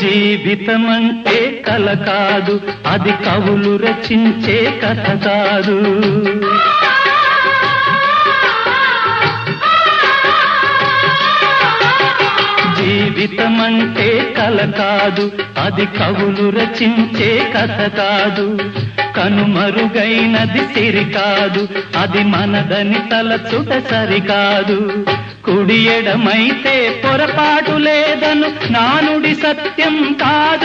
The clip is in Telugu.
జీవితమంటే కల కాదు, అది కవులు రచించే కథ కాదు. జీవితమంటే కల కాదు, అది కవులు రచించే కథ కాదు. కనుమరుగైనది సిరి కాదు, అది మనదని తలచుట సరికాదు. కుడి ఎడమైతే పొరపాటు లేదను నానుడి సత్యం కాదు.